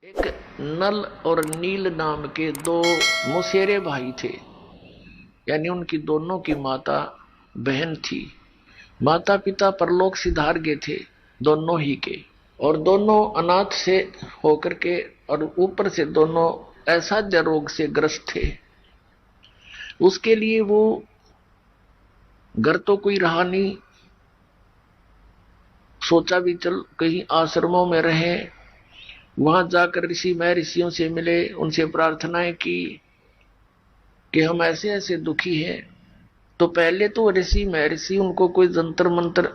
एक नल और नील नाम के दो मुसेरे भाई थे। यानी उनकी दोनों की माता बहन थी। माता पिता परलोक सिधार गए थे दोनों ही के, और दोनों अनाथ से होकर के, और ऊपर से दोनों असाध्य रोग से ग्रस्त थे। उसके लिए वो घर तो कोई रहा नहीं, सोचा भी चल कहीं आश्रमों में रहे। वहां जाकर ऋषि महर्षियों से मिले, उनसे प्रार्थनाएं की कि हम ऐसे ऐसे दुखी हैं। तो पहले तो ऋषि महर्षि उनको कोई जंतर मंत्र,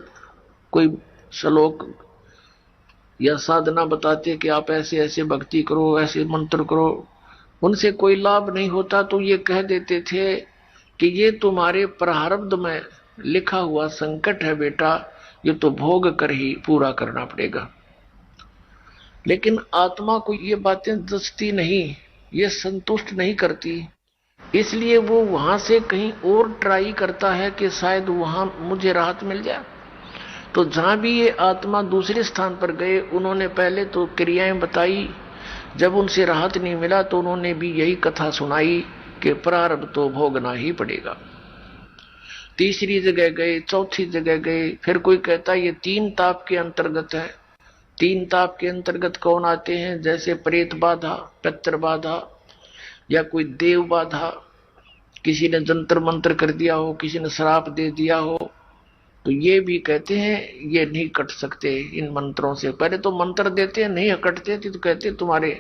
कोई श्लोक या साधना बताते कि आप ऐसे ऐसे भक्ति करो, ऐसे मंत्र करो। उनसे कोई लाभ नहीं होता तो ये कह देते थे कि ये तुम्हारे प्रारब्ध में लिखा हुआ संकट है बेटा, ये तो भोग कर ही पूरा करना पड़ेगा। लेकिन आत्मा को ये बातें जचती नहीं, ये संतुष्ट नहीं करती। इसलिए वो वहां से कहीं और ट्राई करता है कि शायद वहां मुझे राहत मिल जाए। तो जहां भी ये आत्मा दूसरे स्थान पर गए, उन्होंने पहले तो क्रियाएं बताई। जब उनसे राहत नहीं मिला तो उन्होंने भी यही कथा सुनाई कि प्रारब्ध तो भोगना ही पड़ेगा। तीसरी जगह गए, चौथी जगह गए, फिर कोई कहता ये तीन ताप के अंतर्गत है। तीन ताप के अंतर्गत कौन आते हैं? जैसे प्रेत बाधा, पितृ बाधा, या कोई देव बाधा, किसी ने जंतर मंत्र कर दिया हो, किसी ने श्राप दे दिया हो, तो ये भी कहते हैं ये नहीं कट सकते इन मंत्रों से। पहले तो मंत्र देते हैं, नहीं कटते तो कहते तुम्हारे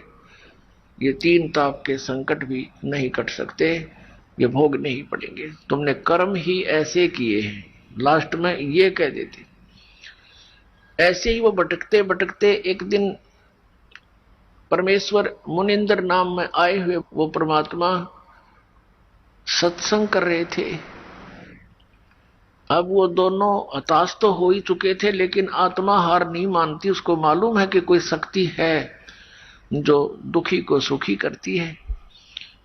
ये तीन ताप के संकट भी नहीं कट सकते, ये भोगने ही पड़ेंगे, तुमने कर्म ही ऐसे किए हैं। लास्ट में ये कह देते। ऐसे ही वो भटकते भटकते एक दिन परमेश्वर मुनिंदर नाम में आए हुए वो परमात्मा सत्संग कर रहे थे। अब वो दोनों हताश तो हो ही चुके थे, लेकिन आत्मा हार नहीं मानती। उसको मालूम है कि कोई शक्ति है जो दुखी को सुखी करती है,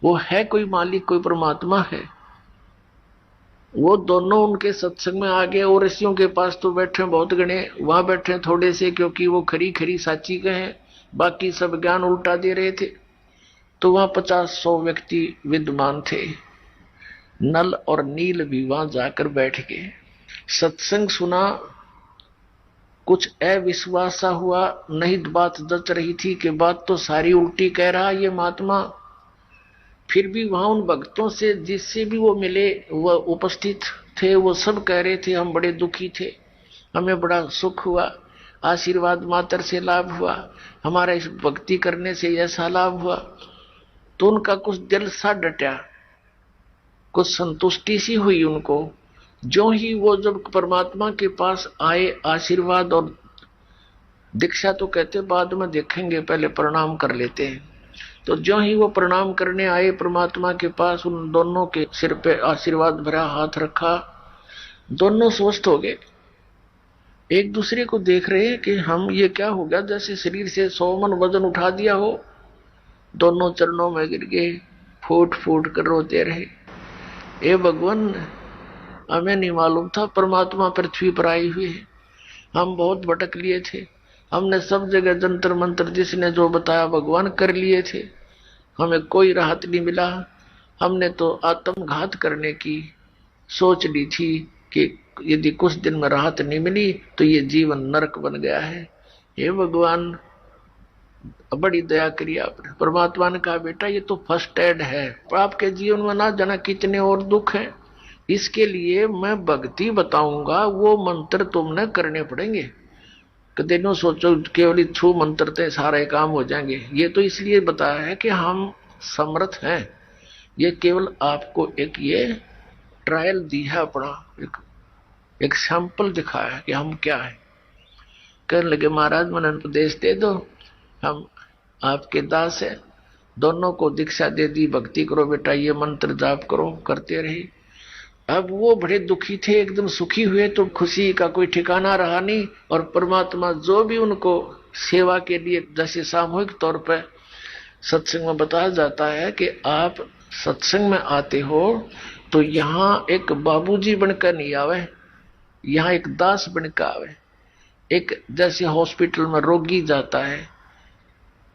वो है कोई मालिक, कोई परमात्मा है। वो दोनों उनके सत्संग में आ गए। और ऋषियों के पास तो बैठे बहुत गणे, वहां बैठे थोड़े से, क्योंकि वो खरी खरी साची कहे, बाकी सब ज्ञान उल्टा दे रहे थे। तो वहां 50-100 व्यक्ति विद्वान थे। नल और नील भी वहां जाकर बैठ गए, सत्संग सुना। कुछ अविश्वास सा हुआ, नहीं बात जच रही थी कि बात तो सारी उल्टी कह रहा ये महात्मा। फिर भी वहां उन भक्तों से जिससे भी वो मिले, वह उपस्थित थे, वो सब कह रहे थे हम बड़े दुखी थे, हमें बड़ा सुख हुआ, आशीर्वाद मात्र से लाभ हुआ, हमारा इस भक्ति करने से ऐसा लाभ हुआ। तो उनका कुछ दिल सा डटा, कुछ संतुष्टि सी हुई उनको। जो ही वो जब परमात्मा के पास आए, आशीर्वाद और दीक्षा तो कहते बाद में देखेंगे, पहले प्रणाम कर लेते हैं। तो जो ही वो प्रणाम करने आए परमात्मा के पास, उन दोनों के सिर पे आशीर्वाद भरा हाथ रखा, दोनों स्वस्थ हो गए। एक दूसरे को देख रहे हैं कि हम ये क्या हो गया, जैसे शरीर से 100 मन वजन उठा दिया हो। दोनों चरणों में गिर गए, फूट फूट कर रोते रहे। ए भगवान, हमें नहीं मालूम था परमात्मा पृथ्वी पर आई हुई है, हम बहुत भटक लिए थे, हमने सब जगह जंतर मंत्र जिसने जो बताया भगवान कर लिए थे, हमें कोई राहत नहीं मिला। हमने तो आत्मघात करने की सोच ली थी कि यदि कुछ दिन में राहत नहीं मिली तो ये जीवन नरक बन गया है। हे भगवान, बड़ी दया करी आपने। परमात्मा ने कहा बेटा ये तो फर्स्ट एड है, आपके जीवन में ना जाना कितने और दुख हैं, इसके लिए मैं भक्ति बताऊंगा, वो मंत्र तुमने करने पड़ेंगे। कदे नो सोचो केवल छू मंत्र से सारे काम हो जाएंगे। ये तो इसलिए बताया है कि हम समर्थ हैं। ये केवल आपको एक ये ट्रायल दी है, अपना एक सैंपल दिखाया है कि हम क्या है। कहने लगे महाराज मन उपदेश दे दो, हम आपके दास है। दोनों को दीक्षा दे दी, भक्ति करो बेटा, ये मंत्र जाप करो, करते रहे। अब वो बड़े दुखी थे, एकदम सुखी हुए तो खुशी का कोई ठिकाना रहा नहीं। और परमात्मा जो भी उनको सेवा के लिए, जैसे सामूहिक तौर पर सत्संग में बताया जाता है कि आप सत्संग में आते हो तो यहाँ एक बाबूजी बनकर नहीं आवे, यहाँ एक दास बनकर आवे। एक जैसे हॉस्पिटल में रोगी जाता है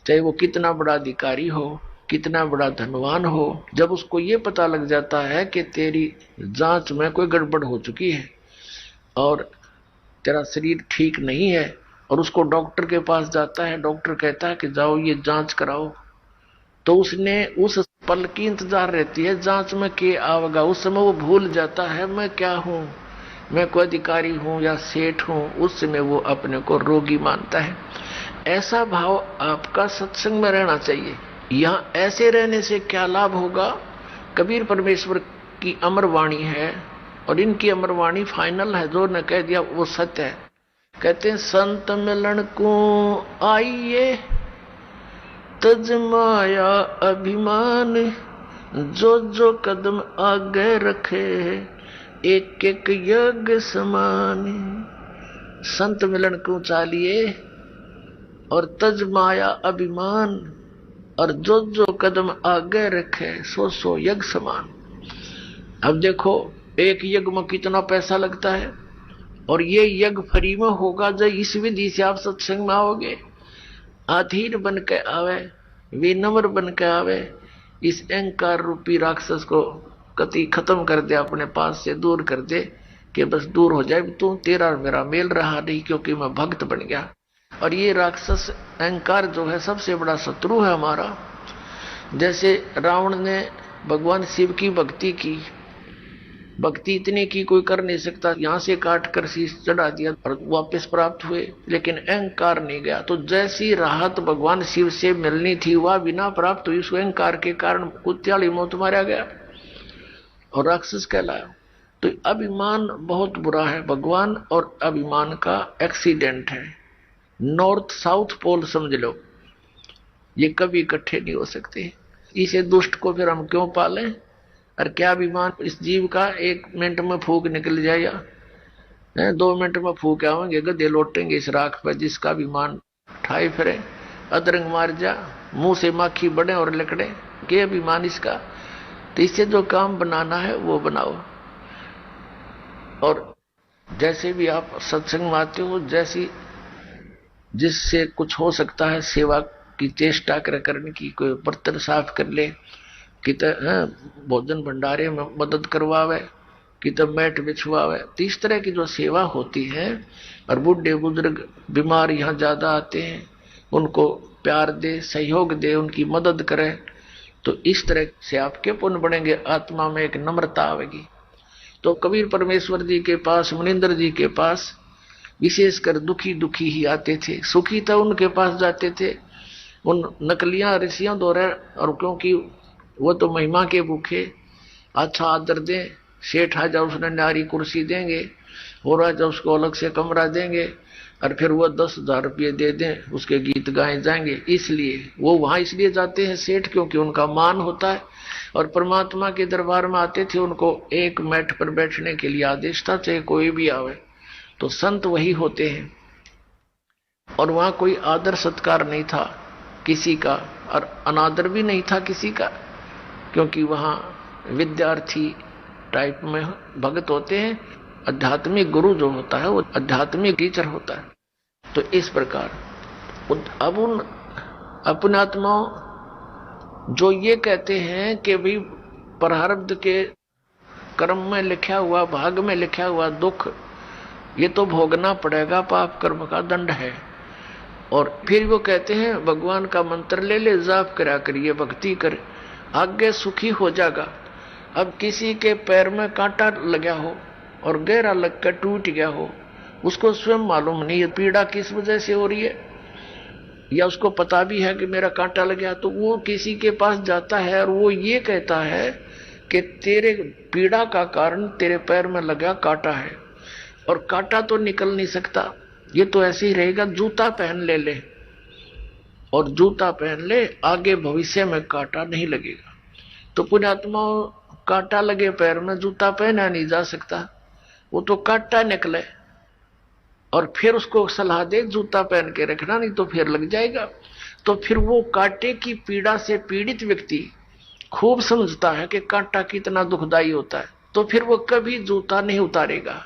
चाहे वो कितना बड़ा अधिकारी हो, कितना बड़ा धनवान हो। जब उसको ये पता लग जाता है कि तेरी जांच में कोई गड़बड़ हो चुकी है और तेरा शरीर ठीक नहीं है, और उसको डॉक्टर के पास जाता है, डॉक्टर कहता है कि जाओ ये जांच कराओ, तो उसने उस पल की इंतजार रहती है जांच में के आवेगा। उस समय वो भूल जाता है मैं क्या हूं, मैं कोई अधिकारी हूं या सेठ हूं। उस समय वो अपने को रोगी मानता है। ऐसा भाव आपका सत्संग में रहना चाहिए। यहाँ ऐसे रहने से क्या लाभ होगा? कबीर परमेश्वर की अमर वाणी है, और इनकी अमर वाणी फाइनल है, जो ने कह दिया वो सत्य है। कहते हैं संत मिलन को आइए तज माया अभिमान, जो जो कदम आगे रखे एक एक यज्ञ समान। संत मिलन को चालिए और तज माया अभिमान, और जो जो कदम आगे रखे सो सो यज्ञ समान। अब देखो एक यज्ञ में कितना पैसा लगता है, और ये यज्ञ फ्री में होगा जब इस विधि से आप सत्संग में आओगे। अधीर बन के आवे, विनम्र बन के आवे, इस अहंकार रूपी राक्षस को कति खत्म कर दे, अपने पास से दूर कर दे, कि बस दूर हो जाए, तू तेरा मेरा मेल रहा नहीं क्योंकि मैं भक्त बन गया। और ये राक्षस अहंकार जो है सबसे बड़ा शत्रु है हमारा। जैसे रावण ने भगवान शिव की भक्ति की, भक्ति इतनी की कोई कर नहीं सकता, यहां से काट कर शीश चढ़ा दिया और वापस प्राप्त हुए, लेकिन अहंकार नहीं गया। तो जैसी राहत भगवान शिव से मिलनी थी वह बिना प्राप्त हुई। उस अहंकार के कारण कुत्याली मौत मारा गया और राक्षस कहलाया। तो अभिमान बहुत बुरा है। भगवान और अभिमान का एक्सीडेंट है, नॉर्थ साउथ पोल समझ लो, ये कभी इकट्ठे नहीं हो सकते। इसे दुष्ट को फिर हम क्यों पालें? और क्या अभिमान इस जीव का 1 मिनट में फूक निकल जाएगा, 2 मिनट में फूक आवेंगे, गधे लौटेंगे इस राख पर, जिसका अभिमान ठाए फिरे, अदरंग मार जा, मुंह से माखी बढ़े और लकड़े, के अभिमान इसका। तो इससे जो काम बनाना है वो बनाओ। और जैसे भी आप सत्संग में आते हो, जैसी जिससे कुछ हो सकता है सेवा की चेष्टा करने की, कोई बर्तन साफ कर ले, कि भोजन भंडारे में मदद करवावे, कि मैट बिछवावे। तो इस तरह की जो सेवा होती है, और बूढ़े बुजुर्ग बीमार यहाँ ज्यादा आते हैं, उनको प्यार दे, सहयोग दे, उनकी मदद करे, तो इस तरह से आपके पुण्य बढ़ेंगे, आत्मा में एक नम्रता आवेगी। तो कबीर परमेश्वर जी के पास, मुनिंदर जी के पास विशेषकर दुखी दुखी ही आते थे। सुखी तो उनके पास जाते थे, उन नकलियां ऋषियों द्वारा, और क्योंकि वो तो महिमा के भूखे, अच्छा आदर दें, सेठ आ जाओ उसने न्यारी कुर्सी देंगे, हो रहा जाओ उसको अलग से कमरा देंगे, और फिर वो 10,000 रुपये दे दें, उसके गीत गाए जाएंगे। इसलिए वो वहां इसलिए जाते हैं सेठ, क्योंकि उनका मान होता है। और परमात्मा के दरबार में आते थे, उनको एक मैट पर बैठने के लिए आदेश था, चाहे कोई भी आवे। तो संत वही होते हैं। और वहां कोई आदर सत्कार नहीं था किसी का, और अनादर भी नहीं था किसी का, क्योंकि वहां विद्यार्थी टाइप में भगत होते हैं। आध्यात्मिक गुरु जो होता है वो आध्यात्मिक टीचर होता है। तो इस प्रकार अब उन अपने आत्माओं जो ये कहते हैं कि भाई प्रारब्ध के कर्म में लिखा हुआ, भाग में लिखा हुआ दुख ये तो भोगना पड़ेगा, पाप कर्म का दंड है। और फिर वो कहते हैं भगवान का मंत्र ले ले, जाप करा करिए, भक्ति कर, आगे सुखी हो जाएगा। अब किसी के पैर में कांटा लगा हो और गहरा लग कर टूट गया हो, उसको स्वयं मालूम नहीं है पीड़ा किस वजह से हो रही है, या उसको पता भी है कि मेरा कांटा लग गया, तो वो किसी के पास जाता है और वो ये कहता है कि तेरे पीड़ा का कारण तेरे पैर में लगा कांटा है, और कांटा तो निकल नहीं सकता, ये तो ऐसे ही रहेगा, जूता पहन ले और जूता पहन ले, आगे भविष्य में कांटा नहीं लगेगा। तो पुण्यात्मा कांटा लगे पैर में, जूता पहना नहीं जा सकता, वो तो कांटा निकले, और फिर उसको सलाह दे जूता पहन के रखना, नहीं तो फिर लग जाएगा। तो फिर वो कांटे की पीड़ा से पीड़ित व्यक्ति खूब समझता है कि कांटा कितना दुखदाई होता है, तो फिर वो कभी जूता नहीं उतारेगा,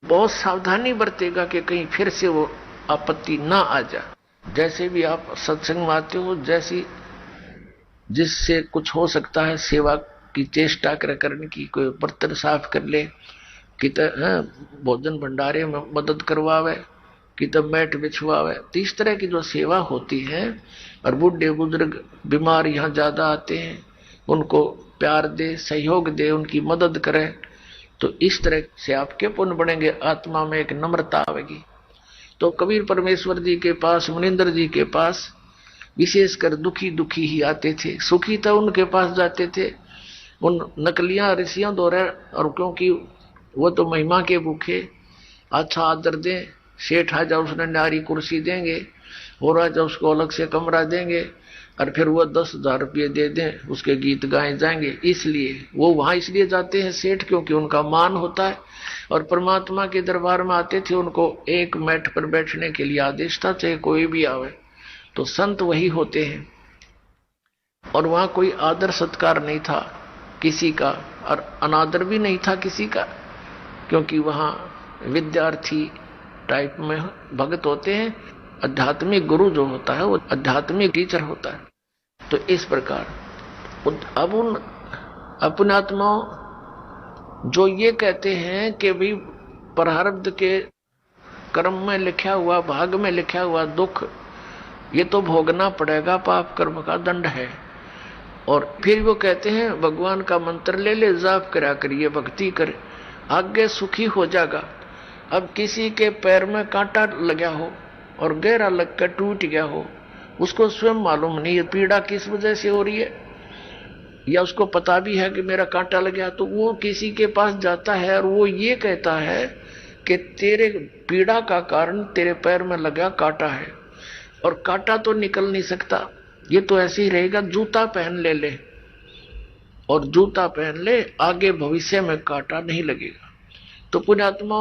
बहुत सावधानी बरतेगा कि कहीं फिर से वो आपत्ति ना आ जाए। जैसे भी आप सत्संग में आते हो, जैसी जिससे कुछ हो सकता है सेवा की चेष्टा करने की, कोई बर्तन साफ कर ले, कि भोजन भंडारे में मदद करवावे, कि तब मैट बिछवावे। तो इस तरह की जो सेवा होती है, और बूढ़े बुजुर्ग बीमार यहाँ ज्यादा आते हैं, उनको प्यार दे, सहयोग दे, उनकी मदद करे, तो इस तरह से आपके पुण्य बढ़ेंगे, आत्मा में एक नम्रता आएगी। तो कबीर परमेश्वर जी के पास, मुनिंदर जी के पास विशेषकर दुखी दुखी ही आते थे। सुखी तो उनके पास जाते थे, उन नकलियां ऋषियों द्वारा, और क्योंकि वो तो महिमा के भूखे, अच्छा आदर दें, सेठ आ जाओ उसने न्यारी कुर्सी देंगे, और आ जाओ उसको अलग से कमरा देंगे, और फिर वो 10,000 रुपये दे दें, उसके गीत गाए जाएंगे। इसलिए वो वहां इसलिए जाते हैं सेठ, क्योंकि उनका मान होता है। और परमात्मा के दरबार में आते थे, उनको एक मैट पर बैठने के लिए आदेश था, चाहे कोई भी आवे। तो संत वही होते हैं। और वहां कोई आदर सत्कार नहीं था किसी का, और अनादर भी नहीं था किसी का, क्योंकि वहां विद्यार्थी टाइप में भगत होते हैं, आध्यात्मिक गुरु जो होता है वो आध्यात्मिक टीचर होता है। तो इस प्रकार अब उन अपने आत्माओं जो ये कहते हैं कि भाई प्रारब्ध के कर्म में लिखा हुआ, भाग में लिखा हुआ दुख ये तो भोगना पड़ेगा, पाप कर्म का दंड है। और फिर वो कहते हैं भगवान का मंत्र ले ले, जाप करा करिए, भक्ति करे, आगे सुखी हो जाएगा। अब किसी के पैर में कांटा लगा हो और गहरा लग कर टूट गया हो, उसको स्वयं मालूम नहीं है पीड़ा किस वजह से हो रही है, या उसको पता भी है कि मेरा कांटा लग गया, तो वो किसी के पास जाता है और वो ये कहता है कि तेरे पीड़ा का कारण तेरे पैर में लगा कांटा है, और कांटा तो निकल नहीं सकता, ये तो ऐसे ही रहेगा, जूता पहन ले, और जूता पहन ले, आगे भविष्य में कांटा नहीं लगेगा। तो पुण्यात्मा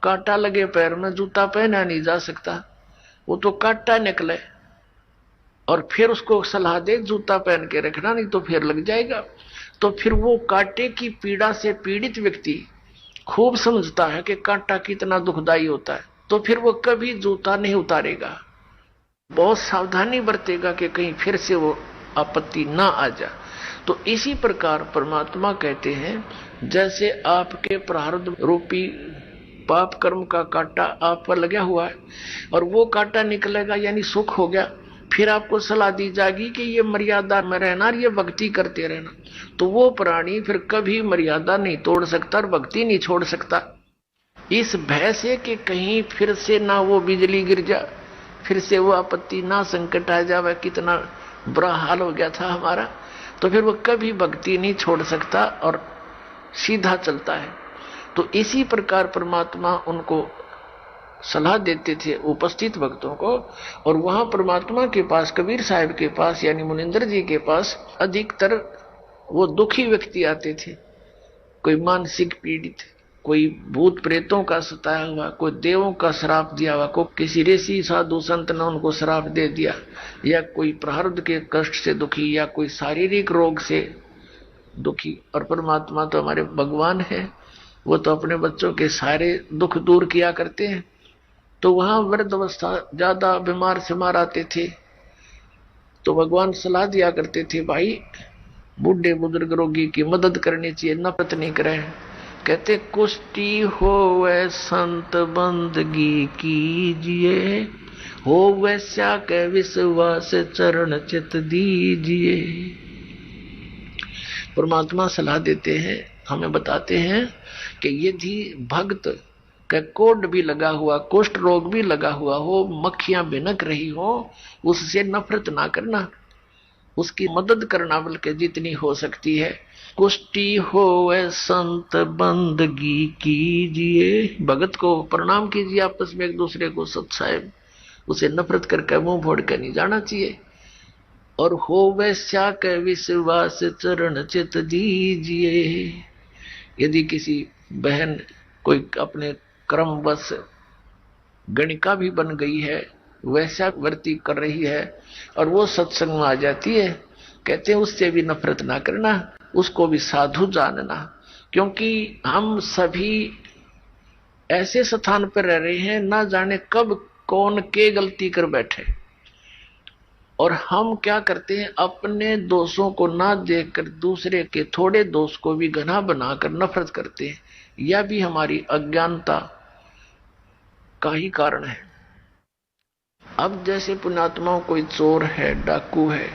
कांटा लगे पैर में, जूता पहना नहीं जा सकता, वो तो कांटा निकले, और फिर उसको सलाह दे जूता पहन के रखना, नहीं तो फिर लग जाएगा। तो फिर वो कांटे की पीड़ा से पीड़ित व्यक्ति खूब समझता है कि कांटा कितना दुखदाई होता है, तो फिर वो कभी जूता नहीं उतारेगा, बहुत सावधानी बरतेगा कि कहीं फिर से वो आपत्ति ना आ जाए। तो इसी प्रकार परमात्मा कहते हैं, जैसे आपके प्रारब्ध रूपी पाप कर्म का कांटा आप पर लगा हुआ है, और वो कांटा निकलेगा यानी सुख हो गया, फिर आपको सलाह दी जाएगी कि ये मर्यादा में रहना और ये भक्ति करते रहना। तो वो प्राणी फिर कभी मर्यादा नहीं तोड़ सकता और भक्ति नहीं छोड़ सकता, इस भय से कि कहीं फिर से ना वो बिजली गिर जा, फिर से वो आपत्ति ना संकट आ जाए, कितना बुरा हाल हो गया था हमारा। तो फिर वो कभी भक्ति नहीं छोड़ सकता और सीधा चलता है। तो इसी प्रकार परमात्मा उनको सलाह देते थे उपस्थित भक्तों को, और वहां परमात्मा के पास, कबीर साहब के पास यानी मुनिंदर जी के पास अधिकतर वो दुखी व्यक्ति आते थे, कोई मानसिक पीड़ित, कोई भूत प्रेतों का सताया हुआ, कोई देवों का श्राप दिया हुआ, कोई किसी ऋषि साधु संत ने उनको श्राप दे दिया, या कोई प्रारब्ध के कष्ट से दुखी, या कोई शारीरिक रोग से दुखी। और परमात्मा तो हमारे भगवान है, वो तो अपने बच्चों के सारे दुख दूर किया करते हैं। तो वहां वृद्ध अवस्था ज्यादा बीमार सिमार आते थे, तो भगवान सलाह दिया करते थे, भाई बूढ़े बुजुर्ग रोगी की मदद करनी चाहिए, नफरत नहीं करें। कहते कुष्टी होवे संत बंदगी कीजिए, हो वैसा के विश्वास चरण चित दीजिए। परमात्मा सलाह देते हैं, हमें बताते हैं कि यदि भक्त का कोढ़ भी लगा हुआ, कुष्ठ रोग भी लगा हुआ हो, मक्खियां भिनक रही हो, उससे नफरत ना करना, उसकी मदद करना बल्कि जितनी हो सकती है। कुष्टी होवे संत बंदगी कीजिए, भगत को प्रणाम कीजिए, आपस में एक दूसरे को सत साहेब, उसे नफरत करके मुंह फोड़ कर नहीं जाना चाहिए। और होवे स्या के विश्वास चरण चित दीजिए, यदि किसी बहन कोई अपने क्रमवश गणिका भी बन गई है, वैसा वर्ती कर रही है, और वो सत्संग में आ जाती है, कहते हैं उससे भी नफरत ना करना, उसको भी साधु जानना, क्योंकि हम सभी ऐसे स्थान पर रह रहे हैं, ना जाने कब कौन के गलती कर बैठे। और हम क्या करते हैं, अपने दोषों को ना देखकर दूसरे के थोड़े दोष को भी घना बनाकर नफरत करते हैं। यह भी हमारी अज्ञानता का ही कारण है। अब जैसे पुण्यात्माओं, कोई चोर है, डाकू है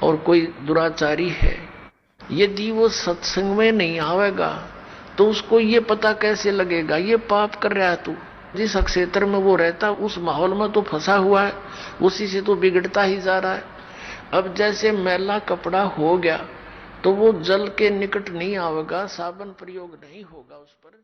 और कोई दुराचारी है, यदि वो सत्संग में नहीं आवेगा तो उसको ये पता कैसे लगेगा ये पाप कर रहा है तू। जिस क्षेत्र में वो रहता उस माहौल में तो फंसा हुआ है, उसी से तो बिगड़ता ही जा रहा है। अब जैसे मैला कपड़ा हो गया तो वो जल के निकट नहीं आवेगा, साबुन प्रयोग नहीं होगा उस पर।